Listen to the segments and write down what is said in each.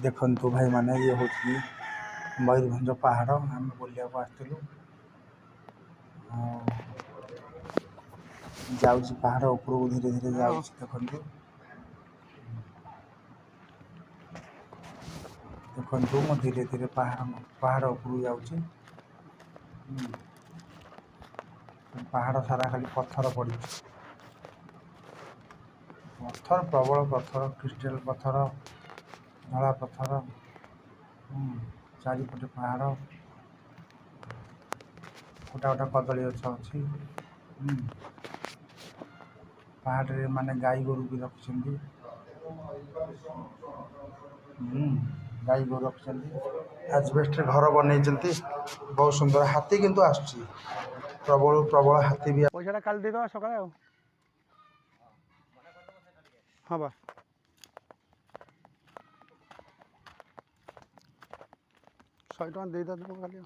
देखु भाई मैंने ये हूँ मयूरभंज पहाड़ आम बुलिया आसलु जाऊँगी पहाड़ उपरକୁ धीरे धीरे जाऊँगी देखु मु धीरे धीरे पहाड़ उपरକୁ जाऊँगी पहाड़ सारा खाली पत्थर पड़ी पत्थर प्रबल पत्थर क्रिस्टाल पत्थर धला पत्थर चारिपटे पहाड़ गोटा गोटा कदली गछ अच्छी पहाड़ माने गाई गोरु भी रखिंट गाई गोरु रखिंट आजबेस्ट घर बन बहुत सुंदर हाथी किंतु आसुची प्रबल प्रबल हाथी भी पैसा काल दे सका हाँ बा 100 टका दे दो खाली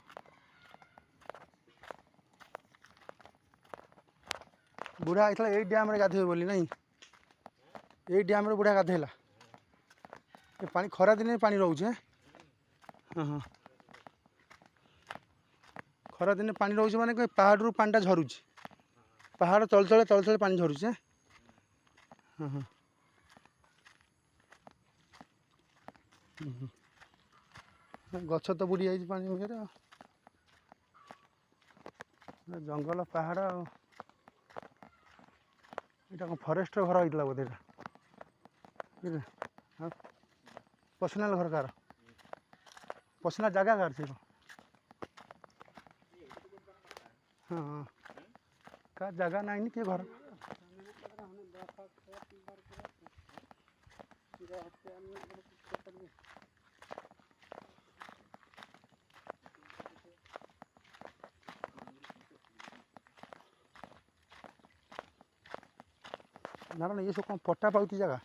बुढ़ा आई यही डैम गाधे बोली नहीं यही डैम बुढ़ा गाधेला पानी खरा दिन पानी रोचे हाँ हाँ खरा दिन पानी रोचे माने पहाड़ पानी झरुची पहाड़ तल तले पानी झरुचे हाँ हाँ गछ तो बुड़ी जाइए पानी मेरे जंगल पहाड़ यहाँ कौन फरेस्ट घर होता बोधे पर्सनाल घर कार पर्सनाल जगह कार से हाँ हाँ का जगह नहीं कि घर ना ना ये सब कौन पट्टा पाती जगह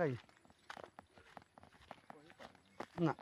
ये ना